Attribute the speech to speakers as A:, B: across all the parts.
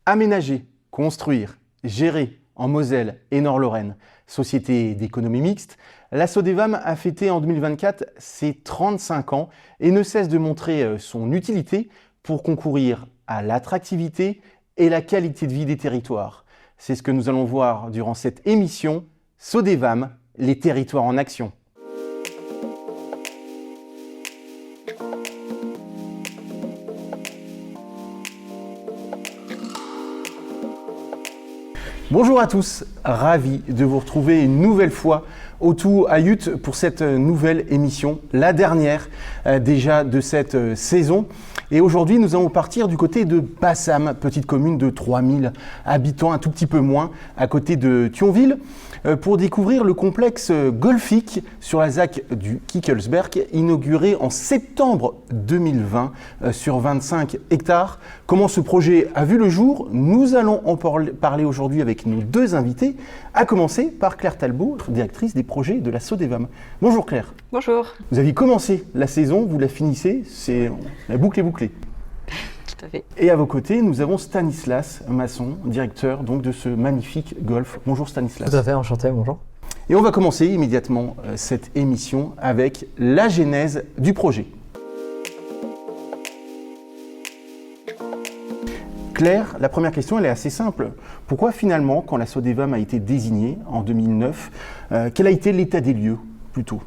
A: Aménager, construire, gérer en Moselle et Nord-Lorraine, société d'économie mixte, la Sodevam a fêté en 2024 ses 35 ans et ne cesse de montrer son utilité pour concourir à l'attractivité et la qualité de vie des territoires. C'est ce que nous allons voir durant cette émission Sodevam, les territoires en action. Bonjour à tous, ravi de vous retrouver une nouvelle fois au Tout Aïut pour cette nouvelle émission, la dernière déjà de cette saison. Et aujourd'hui, nous allons partir du côté de Bassam, petite commune de 3000 habitants, un tout petit peu moins, à côté de Thionville, pour découvrir le complexe golfique sur la ZAC du Kickelsberg, inauguré en septembre 2020 sur 25 hectares. Comment ce projet a vu le jour? Nous allons en parler aujourd'hui avec nos deux invités, à commencer par Claire Talbot, directrice des projets de la Sodevam. Bonjour Claire.
B: Bonjour.
A: Vous avez commencé la saison, vous la finissez, c'est la boucle est bouclée.
B: Tout à fait.
A: Et à vos côtés, nous avons Stanislas Masson, directeur donc de ce magnifique golf. Bonjour Stanislas.
C: Tout à fait, enchanté, bonjour.
A: Et on va commencer immédiatement cette émission avec la genèse du projet. Claire, la première question, elle est assez simple. Pourquoi finalement, quand la Sodevam a été désignée en 2009, quel a été l'état des lieux plutôt ?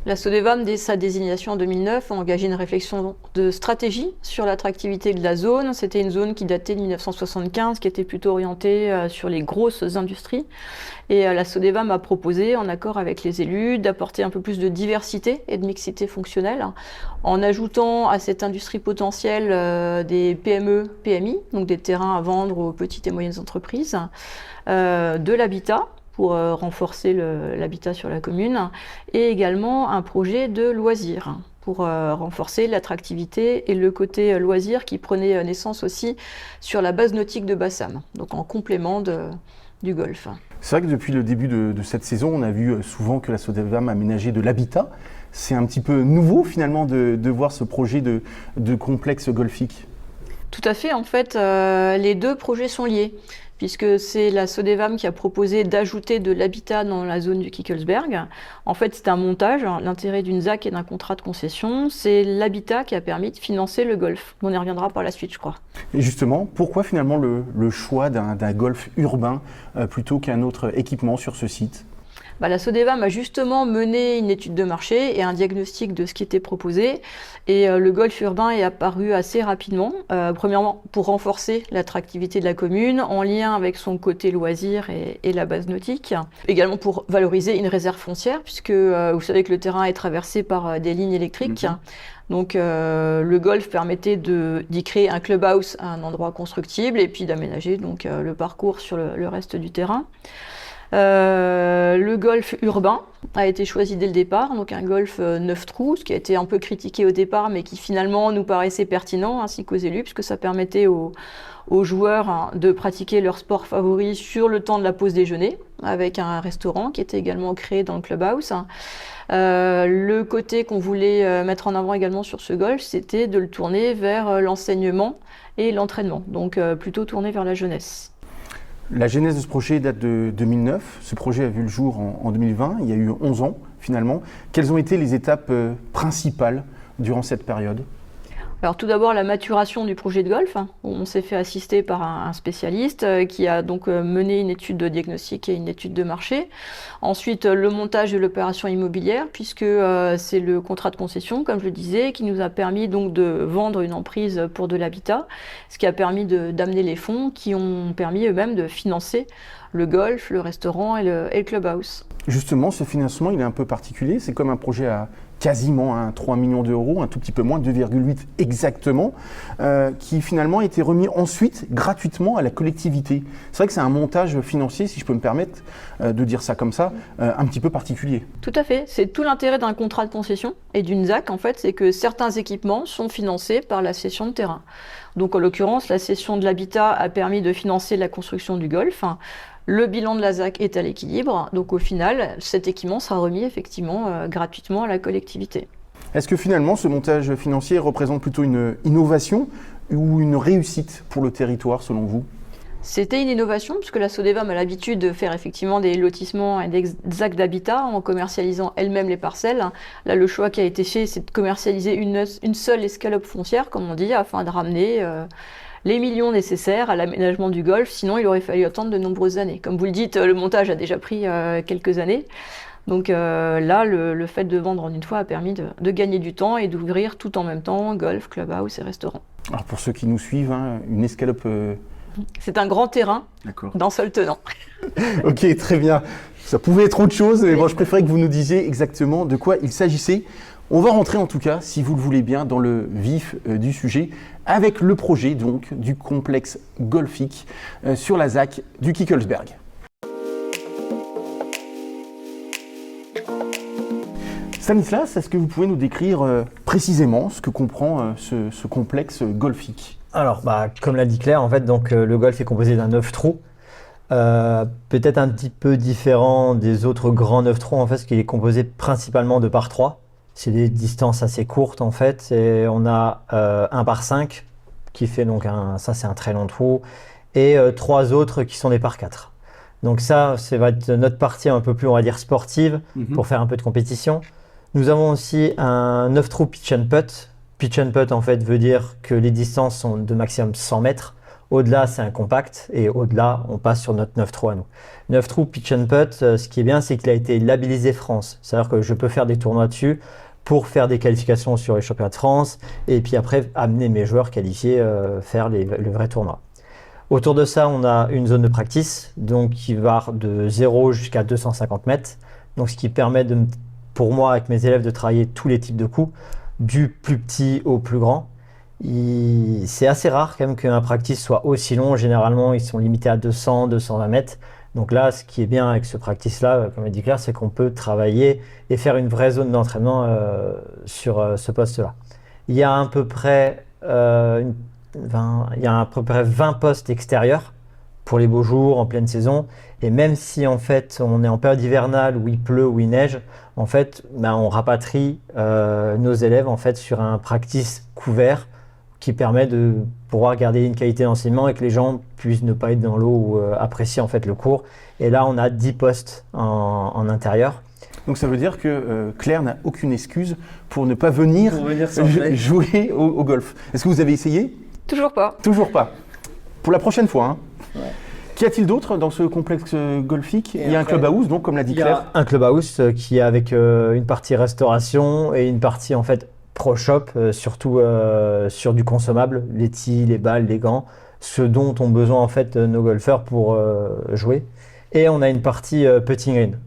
B: La Sodevam, dès sa désignation en 2009, a engagé une réflexion de stratégie sur l'attractivité de la zone. C'était une zone qui datait de 1975, qui était plutôt orientée sur les grosses industries. Et la Sodevam a proposé, en accord avec les élus, d'apporter un peu plus de diversité et de mixité fonctionnelle, en ajoutant à cette industrie potentielle des PME, PMI, donc des terrains à vendre aux petites et moyennes entreprises, de l'habitat, pour renforcer l'habitat sur la commune, et également un projet de loisirs pour renforcer l'attractivité et le côté loisir qui prenait naissance aussi sur la base nautique de Bassam, donc en complément du golf.
A: C'est vrai que depuis le début de cette saison, on a vu souvent que la Sodevam aménageait de l'habitat. C'est un petit peu nouveau finalement de voir ce projet de complexe golfique.
B: Tout à fait, en fait, les deux projets sont liés, puisque c'est la Sodevam qui a proposé d'ajouter de l'habitat dans la zone du Kickelsberg. En fait, c'est un montage. L'intérêt d'une ZAC et d'un contrat de concession, c'est l'habitat qui a permis de financer le golf. On y reviendra par la suite, je crois.
A: Et justement, pourquoi finalement le choix d'un golf urbain plutôt qu'un autre équipement sur ce site ?
B: La Sodevam a justement mené une étude de marché et un diagnostic de ce qui était proposé. Et le golf urbain est apparu assez rapidement. Premièrement, pour renforcer l'attractivité de la commune, en lien avec son côté loisir et la base nautique. Également pour valoriser une réserve foncière, puisque vous savez que le terrain est traversé par des lignes électriques. Donc le golf permettait d'y créer un clubhouse à un endroit constructible et puis d'aménager donc le parcours sur le reste du terrain. Le golf urbain a été choisi dès le départ, donc un golf 9 trous, ce qui a été un peu critiqué au départ, mais qui finalement nous paraissait pertinent, ainsi qu'aux élus, puisque ça permettait aux joueurs de pratiquer leur sport favori sur le temps de la pause déjeuner, avec un restaurant qui était également créé dans le clubhouse. Le côté qu'on voulait mettre en avant également sur ce golf, c'était de le tourner vers l'enseignement et l'entraînement, donc plutôt tourné vers la jeunesse.
A: La genèse de ce projet date de 2009. Ce projet a vu le jour en 2020. Il y a eu 11 ans finalement. Quelles ont été les étapes principales durant cette période ?
B: Alors tout d'abord la maturation du projet de golf, où on s'est fait assister par un spécialiste qui a donc mené une étude de diagnostic et une étude de marché. Ensuite le montage de l'opération immobilière, puisque c'est le contrat de concession, comme je le disais, qui nous a permis donc de vendre une emprise pour de l'habitat, ce qui a permis d'amener les fonds qui ont permis eux-mêmes de financer le golf, le restaurant et le clubhouse.
A: Justement, ce financement, il est un peu particulier. C'est comme un projet à quasiment 3 millions d'euros, un tout petit peu moins, 2,8 exactement, qui finalement a été remis ensuite gratuitement à la collectivité. C'est vrai que c'est un montage financier, si je peux me permettre de dire ça comme ça, un petit peu particulier.
B: Tout à fait. C'est tout l'intérêt d'un contrat de concession et d'une ZAC, en fait, c'est que certains équipements sont financés par la cession de terrain. Donc en l'occurrence, la cession de l'habitat a permis de financer la construction du golf. Le bilan de la ZAC est à l'équilibre, donc au final, cet équipement sera remis effectivement gratuitement à la collectivité.
A: Est-ce que finalement ce montage financier représente plutôt une innovation ou une réussite pour le territoire selon vous ?
B: C'était une innovation, puisque la Sodevum a l'habitude de faire effectivement des lotissements et des actes d'habitat en commercialisant elle-même les parcelles. Là, le choix qui a été fait, c'est de commercialiser une seule escalope foncière, comme on dit, afin de ramener les millions nécessaires à l'aménagement du golfe. Sinon, il aurait fallu attendre de nombreuses années. Comme vous le dites, le montage a déjà pris quelques années. Donc là, le fait de vendre en une fois a permis de gagner du temps et d'ouvrir tout en même temps golf, clubhouse et restaurant.
A: Alors pour ceux qui nous suivent, hein, une escalope...
B: C'est un grand terrain d'un seul tenant.
A: Ok, très bien. Ça pouvait être autre chose, mais bon, je préférais que vous nous disiez exactement de quoi il s'agissait. On va rentrer en tout cas, si vous le voulez bien, dans le vif du sujet, avec le projet donc du complexe golfique sur la ZAC du Kickelsberg. Stanislas, est-ce que vous pouvez nous décrire précisément ce que comprend ce complexe golfique ?
C: Alors, comme l'a dit Claire, en fait, donc, le golf est composé d'un 9 trous. Peut-être un petit peu différent des autres grands 9 trous, en fait, parce qu'il est composé principalement de par 3. C'est des distances assez courtes, en fait. Et on a un par 5 qui fait donc ça, c'est un très long trou. Et 3 autres qui sont des par 4. Donc ça va être notre partie un peu plus, on va dire, sportive pour faire un peu de compétition. Nous avons aussi un 9 trous pitch and putt. Pitch and putt, en fait, veut dire que les distances sont de maximum 100 mètres. Au-delà, c'est un compact. Et au-delà, on passe sur notre 9 trous à nous. 9 trous pitch and putt, ce qui est bien, c'est qu'il a été labellisé France. C'est-à-dire que je peux faire des tournois dessus pour faire des qualifications sur les championnats de France. Et puis après, amener mes joueurs qualifiés faire le vrai tournoi. Autour de ça, on a une zone de practice donc, qui va de 0 jusqu'à 250 mètres. Donc, ce qui permet pour moi, avec mes élèves, de travailler tous les types de coups, du plus petit au plus grand. C'est assez rare quand même qu'un practice soit aussi long. Généralement, ils sont limités à 200, 220 mètres. Donc là, ce qui est bien avec ce practice-là, comme l'a dit Claire, c'est qu'on peut travailler et faire une vraie zone d'entraînement sur ce poste-là. Il y a à peu près 20 postes extérieurs pour les beaux jours, en pleine saison. Et même si en fait on est en période hivernale où il pleut, où il neige, en fait, on rapatrie nos élèves en fait sur un practice couvert qui permet de pouvoir garder une qualité d'enseignement et que les gens puissent ne pas être dans l'eau ou apprécier en fait le cours. Et là, on a 10 postes en intérieur.
A: Donc ça veut dire que Claire n'a aucune excuse pour ne pas venir jouer au golf. Est-ce que vous avez essayé ?
B: Toujours pas.
A: Toujours pas. Pour la prochaine fois, hein.
C: Ouais.
A: Qu'y a-t-il d'autre dans ce complexe golfique ? Il y a un clubhouse, donc comme l'a dit Claire.
C: Il y a un clubhouse qui est avec une partie restauration et une partie en fait pro shop, surtout sur du consommable, les tis, les balles, les gants, ce dont ont besoin en fait nos golfeurs pour jouer. Et on a une partie putting green.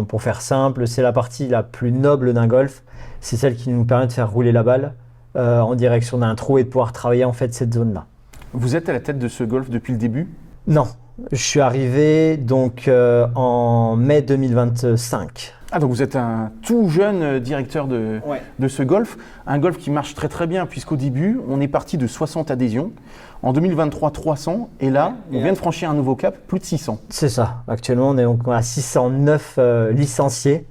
C: Pour faire simple, c'est la partie la plus noble d'un golf. C'est celle qui nous permet de faire rouler la balle en direction d'un trou et de pouvoir travailler en fait cette zone-là.
A: Vous êtes à la tête de ce golf depuis le début ?
C: Non, je suis arrivé donc en mai 2025.
A: Ah, donc vous êtes un tout jeune directeur de ce golf. Un golf qui marche très très bien puisqu'au début, on est parti de 60 adhésions. En 2023, 300. Et là, on vient de franchir un nouveau cap, plus de 600.
C: C'est ça. Actuellement, on est donc à 609 licenciés.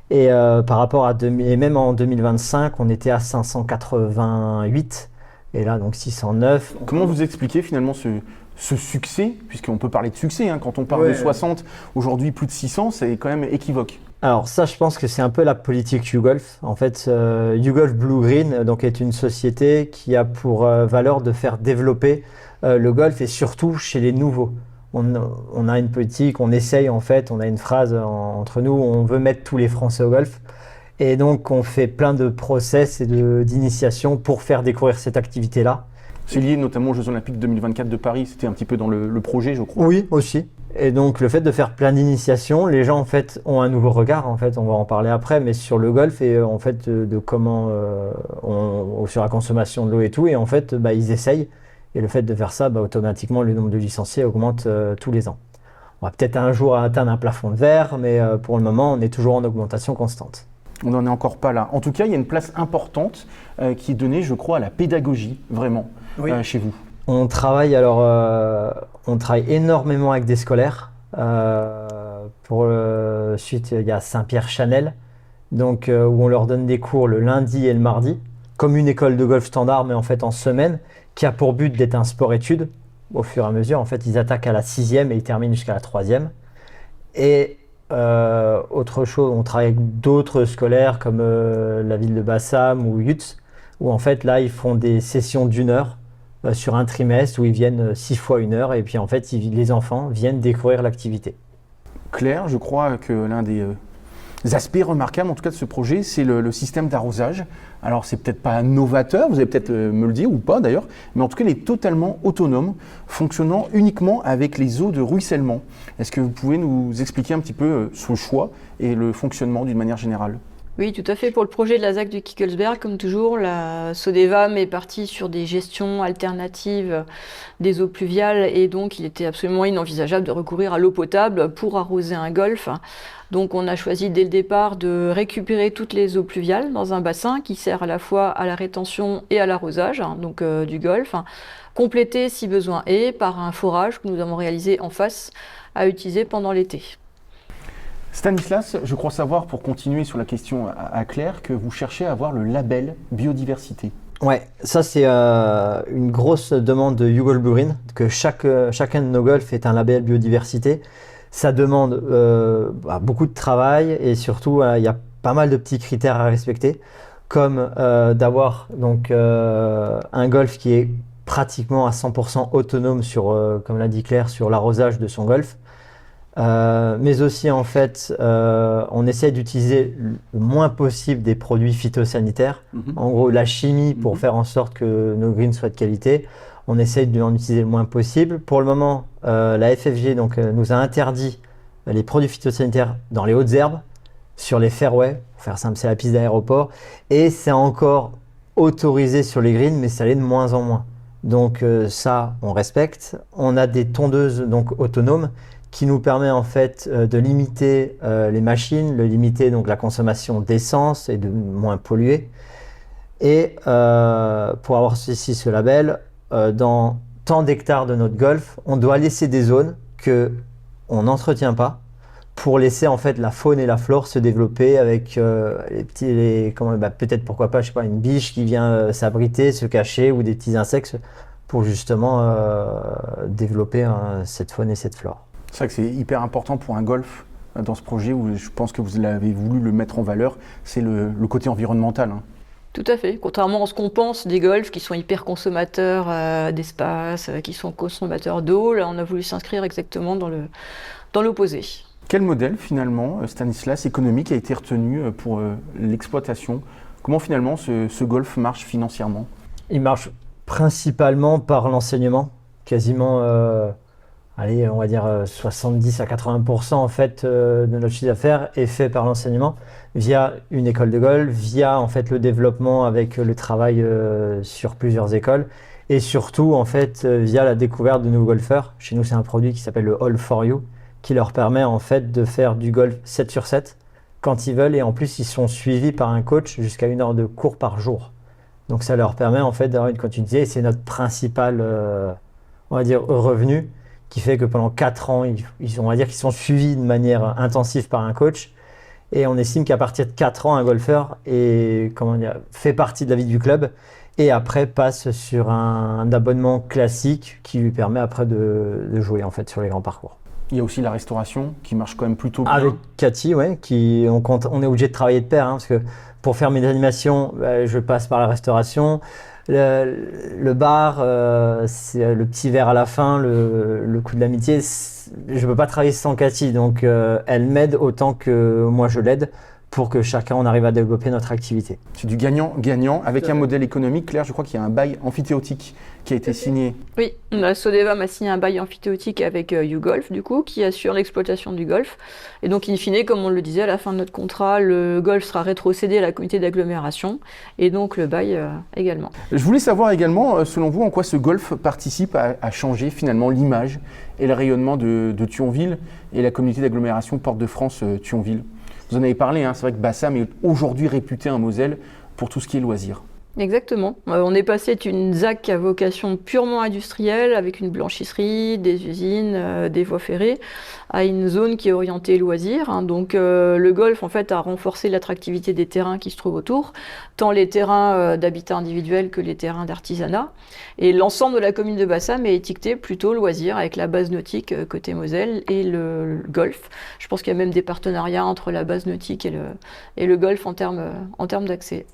C: Et par rapport à et même en 2025, on était à 588. Et là, donc 609.
A: Comment vous expliquez finalement ce succès, puisqu'on peut parler de succès, hein, quand on parle de 60, aujourd'hui plus de 600, c'est quand même équivoque.
C: Alors ça, je pense que c'est un peu la politique YouGolf. En fait, YouGolf Blue Green donc, est une société qui a pour valeur de faire développer le golf et surtout chez les nouveaux. On a une politique, on essaye en fait, on a une phrase entre nous, on veut mettre tous les Français au golf. Et donc, on fait plein de process et d'initiations pour faire découvrir cette activité-là.
A: C'est lié notamment aux Jeux Olympiques 2024 de Paris, c'était un petit peu dans le projet, je crois.
C: Oui, aussi. Et donc, le fait de faire plein d'initiations, les gens, en fait, ont un nouveau regard, en fait, on va en parler après, mais sur le golf et en fait, de comment, sur la consommation de l'eau et tout, et en fait, ils essayent. Et le fait de faire ça, automatiquement, le nombre de licenciés augmente tous les ans. On va peut-être un jour atteindre un plafond de verre, mais pour le moment, on est toujours en augmentation constante.
A: On n'en est encore pas là. En tout cas, il y a une place importante qui est donnée, je crois, à la pédagogie, vraiment, chez vous.
C: On travaille énormément avec des scolaires. Ensuite, il y a Saint-Pierre-Chanel, donc, où on leur donne des cours le lundi et le mardi, comme une école de golf standard, mais en fait en semaine, qui a pour but d'être un sport-études. au fur et à mesure. En fait, ils attaquent à la 6e et ils terminent jusqu'à la 3e. Et autre chose, on travaille avec d'autres scolaires comme la ville de Bassam ou Yutz, où en fait là ils font des sessions d'1 heure sur un trimestre où ils viennent 6 fois 1 heure et puis en fait les enfants viennent découvrir l'activité.
A: Claire, je crois que l'un des aspects remarquables en tout cas de ce projet, c'est le système d'arrosage. Alors c'est peut-être pas novateur, vous allez peut-être me le dire ou pas d'ailleurs, mais en tout cas il est totalement autonome, fonctionnant uniquement avec les eaux de ruissellement. Est-ce que vous pouvez nous expliquer un petit peu ce choix et le fonctionnement d'une manière générale ?
B: Oui, tout à fait. Pour le projet de la ZAC du Kickelsberg, comme toujours, la Sodevam est partie sur des gestions alternatives des eaux pluviales et donc il était absolument inenvisageable de recourir à l'eau potable pour arroser un golf. Donc on a choisi dès le départ de récupérer toutes les eaux pluviales dans un bassin qui sert à la fois à la rétention et à l'arrosage du golf, complété si besoin est par un forage que nous avons réalisé en face à utiliser pendant l'été.
A: Stanislas, je crois savoir, pour continuer sur la question à Claire, que vous cherchez à avoir le label biodiversité.
C: Ouais, ça c'est une grosse demande de Hugo Burin, que chacun de nos golfs est un label biodiversité. Ça demande beaucoup de travail et surtout il y a pas mal de petits critères à respecter, comme d'avoir donc un golf qui est pratiquement à 100% autonome sur, comme l'a dit Claire, sur l'arrosage de son golf. Mais aussi en fait on essaie d'utiliser le moins possible des produits phytosanitaires, en gros la chimie pour faire en sorte que nos greens soient de qualité. On essaie d'en utiliser le moins possible. Pour le moment la FFG nous a interdit les produits phytosanitaires dans les hautes herbes, sur les fairways, pour faire simple c'est la piste d'aéroport, et c'est encore autorisé sur les greens mais ça l'est de moins en moins. Donc ça on respecte. On a des tondeuses donc autonomes qui nous permet en fait de limiter les machines, de limiter donc la consommation d'essence et de moins polluer. Et pour avoir ce label, dans tant d'hectares de notre golf, on doit laisser des zones que on n'entretient pas pour laisser en fait la faune et la flore se développer avec peut-être pourquoi pas, je sais pas, une biche qui vient s'abriter, se cacher ou des petits insectes pour justement développer cette faune et cette flore.
A: C'est vrai que c'est hyper important pour un golf dans ce projet où je pense que vous l'avez voulu le mettre en valeur, c'est le côté environnemental.
B: Tout à fait. Contrairement à ce qu'on pense des golfs qui sont hyper consommateurs d'espace, qui sont consommateurs d'eau, là on a voulu s'inscrire exactement dans l'opposé.
A: Quel modèle finalement, Stanislas, économique a été retenu pour l'exploitation ? Comment finalement ce golf marche financièrement ?
C: Il marche principalement par l'enseignement, quasiment... on va dire 70 à 80% en fait de notre chiffre d'affaires est fait par l'enseignement via une école de golf, via en fait le développement avec le travail sur plusieurs écoles et surtout en fait via la découverte de nouveaux golfeurs. Chez nous c'est un produit qui s'appelle le All for You qui leur permet en fait de faire du golf 7 sur 7 quand ils veulent et en plus ils sont suivis par un coach jusqu'à 1 heure de cours par jour. Donc ça leur permet en fait d'avoir une continuité et c'est notre principal on va dire revenu, qui fait que pendant 4 ans, on va dire qu'ils sont suivis de manière intensive par un coach. Et on estime qu'à partir de 4 ans, un golfeur fait partie de la vie du club et après passe sur un abonnement classique qui lui permet après de jouer en fait sur les grands parcours.
A: Il y a aussi la restauration qui marche quand même plutôt bien.
C: Avec Cathy, ouais, on est obligé de travailler de pair parce que pour faire mes animations, je passe par la restauration. Le bar, c'est le petit verre à la fin, le coup de l'amitié. Je ne peux pas travailler sans Cathy, donc elle m'aide autant que moi je l'aide pour que chacun on arrive à développer notre activité.
A: C'est du gagnant-gagnant avec un modèle économique. Claire, je crois qu'il y a un bail amphithéotique qui a été signé.
B: Oui, la Sodevam a signé un bail amphithéotique avec YouGolf, du coup, qui assure l'exploitation du golf. Et donc, in fine, comme on le disait, à la fin de notre contrat, le golf sera rétrocédé à la communauté d'agglomération et donc le bail également. Je
A: voulais savoir également, selon vous, en quoi ce golf participe à changer finalement l'image et le rayonnement de Thionville et la communauté d'agglomération Porte de France Thionville. Vous en avez parlé, c'est vrai que Bassam est aujourd'hui réputé en Moselle pour tout ce qui est loisirs.
B: Exactement. On est passé d'une ZAC à vocation purement industrielle, avec une blanchisserie, des usines, des voies ferrées, à une zone qui est orientée loisirs, hein. Donc le golf en fait a renforcé l'attractivité des terrains qui se trouvent autour, tant les terrains d'habitat individuel que les terrains d'artisanat. Et l'ensemble de la commune de Bassam est étiqueté plutôt loisirs, avec la base nautique côté Moselle et le golf. Je pense qu'il y a même des partenariats entre la base nautique et le golf en termes d'accès.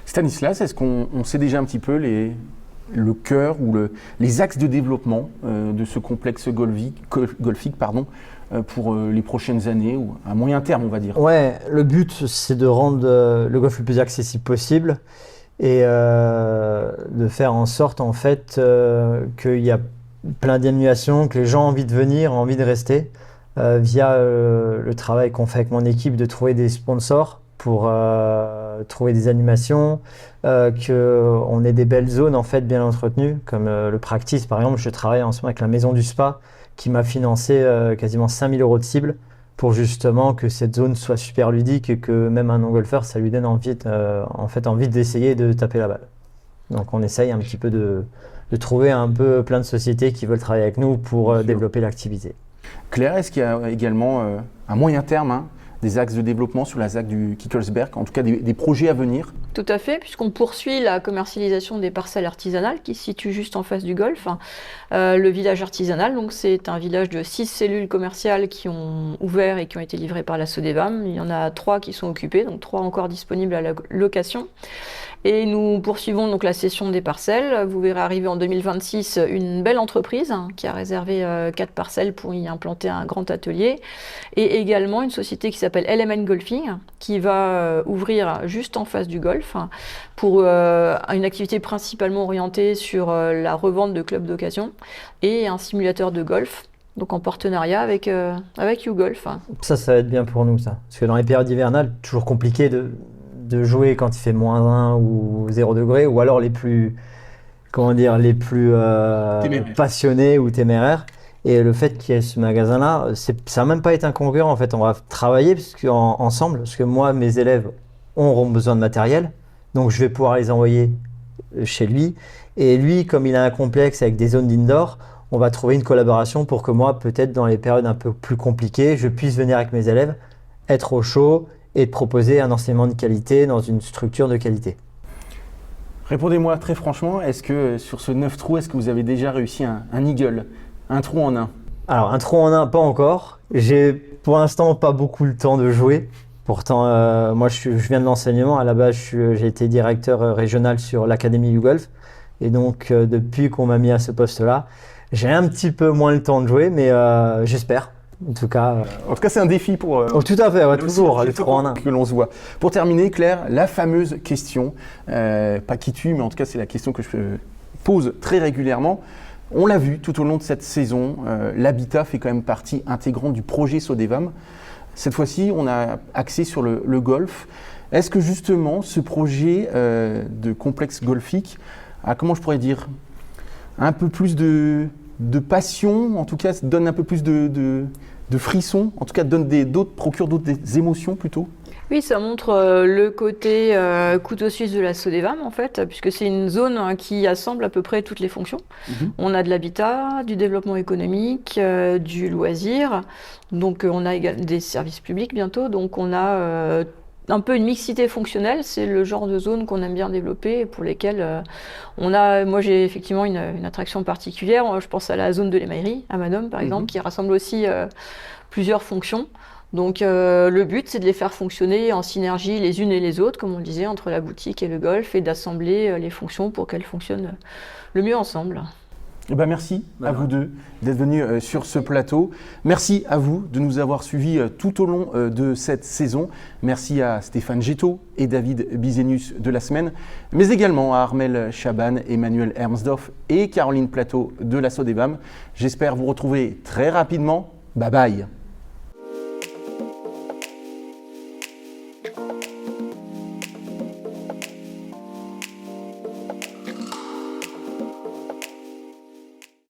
A: Stanislas, est-ce qu'on sait déjà un petit peu le cœur ou les axes de développement de ce complexe golfique pour les prochaines années ou à moyen terme, on va dire?
C: Ouais, le but, c'est de rendre le golf le plus accessible possible et de faire en sorte, en fait, qu'il y a plein d'animations, que les gens ont envie de venir, ont envie de rester, via le travail qu'on fait avec mon équipe de trouver des sponsors pour trouver des animations, qu'on ait des belles zones en fait bien entretenues, comme le practice par exemple. Je travaille en ce moment avec la Maison du Spa qui m'a financé quasiment 5 000 € de cible pour justement que cette zone soit super ludique et que même un non-golfeur, ça lui donne envie d'essayer de taper la balle. Donc on essaye un petit peu de trouver un peu plein de sociétés qui veulent travailler avec nous pour développer l'activité.
A: Claire, est-ce qu'il y a également à moyen terme des axes de développement sur la ZAC du Kickelsberg, en tout cas des projets à venir?
B: Tout à fait, puisqu'on poursuit la commercialisation des parcelles artisanales qui se situent juste en face du golf. Le village artisanal, donc c'est un village de 6 cellules commerciales qui ont ouvert et qui ont été livrées par la Sodevam. Il y en a 3 qui sont occupées, donc 3 encore disponibles à la location. Et nous poursuivons donc la cession des parcelles. Vous verrez arriver en 2026 une belle entreprise qui a réservé 4 parcelles pour y implanter un grand atelier. Et également une société qui s'appelle LMN Golfing qui va ouvrir juste en face du golf pour une activité principalement orientée sur la revente de clubs d'occasion et un simulateur de golf. Donc en partenariat avec YouGolf.
C: Ça va être bien pour nous, ça. Parce que dans les périodes hivernales, toujours compliqué de jouer quand il fait -1 ou 0 degré, ou alors les plus passionnés ou téméraires. Et le fait qu'il y ait ce magasin-là, ça n'a même pas été un concurrent en fait. On va travailler ensemble, parce que moi, mes élèves auront besoin de matériel, donc je vais pouvoir les envoyer chez lui. Et lui, comme il a un complexe avec des zones d'indoor, on va trouver une collaboration pour que moi, peut-être dans les périodes un peu plus compliquées, je puisse venir avec mes élèves, être au chaud et de proposer un enseignement de qualité dans une structure de qualité.
A: Répondez-moi très franchement, est-ce que sur ce 9 trous, est-ce que vous avez déjà réussi un eagle, un trou en un?
C: Alors un trou en un, pas encore. J'ai pour l'instant pas beaucoup le temps de jouer. Pourtant, moi je viens de l'enseignement. À la base, j'ai été directeur régional sur l'académie du golf. Et donc depuis qu'on m'a mis à ce poste-là, j'ai un petit peu moins le temps de jouer, mais j'espère. En tout cas,
A: c'est un défi pour.
C: Tout à fait, ouais, toujours le 3 en 1.
A: Que l'on se voit. Pour terminer, Claire, la fameuse question, pas qui tue, mais en tout cas, c'est la question que je pose très régulièrement. On l'a vu tout au long de cette saison, l'habitat fait quand même partie intégrante du projet Sodevam. Cette fois-ci, on a axé sur le golf. Est-ce que justement, ce projet de complexe golfique a, comment je pourrais dire, un peu plus de passion, en tout cas donne un peu plus de frissons, en tout cas procure d'autres émotions plutôt?
B: Oui, ça montre le côté couteau suisse de la Sodevam en fait, puisque c'est une zone qui assemble à peu près toutes les fonctions. On a de l'habitat, du développement économique, du loisir, donc on a également des services publics bientôt, donc on a un peu une mixité fonctionnelle. C'est le genre de zone qu'on aime bien développer et pour lesquelles moi j'ai effectivement une attraction particulière. Je pense à la zone de l'émaillerie à Manom par exemple, qui rassemble aussi plusieurs fonctions. Donc le but, c'est de les faire fonctionner en synergie les unes et les autres, comme on le disait, entre la boutique et le golf, et d'assembler les fonctions pour qu'elles fonctionnent le mieux ensemble.
A: Eh ben merci à vous deux d'être venus sur ce plateau. Merci à vous de nous avoir suivis tout au long de cette saison. Merci à Stéphane Getto et David Bizenius de la semaine, mais également à Armel Chaban, Emmanuel Hermsdorf et Caroline Plateau de la Sodevam. J'espère vous retrouver très rapidement. Bye bye.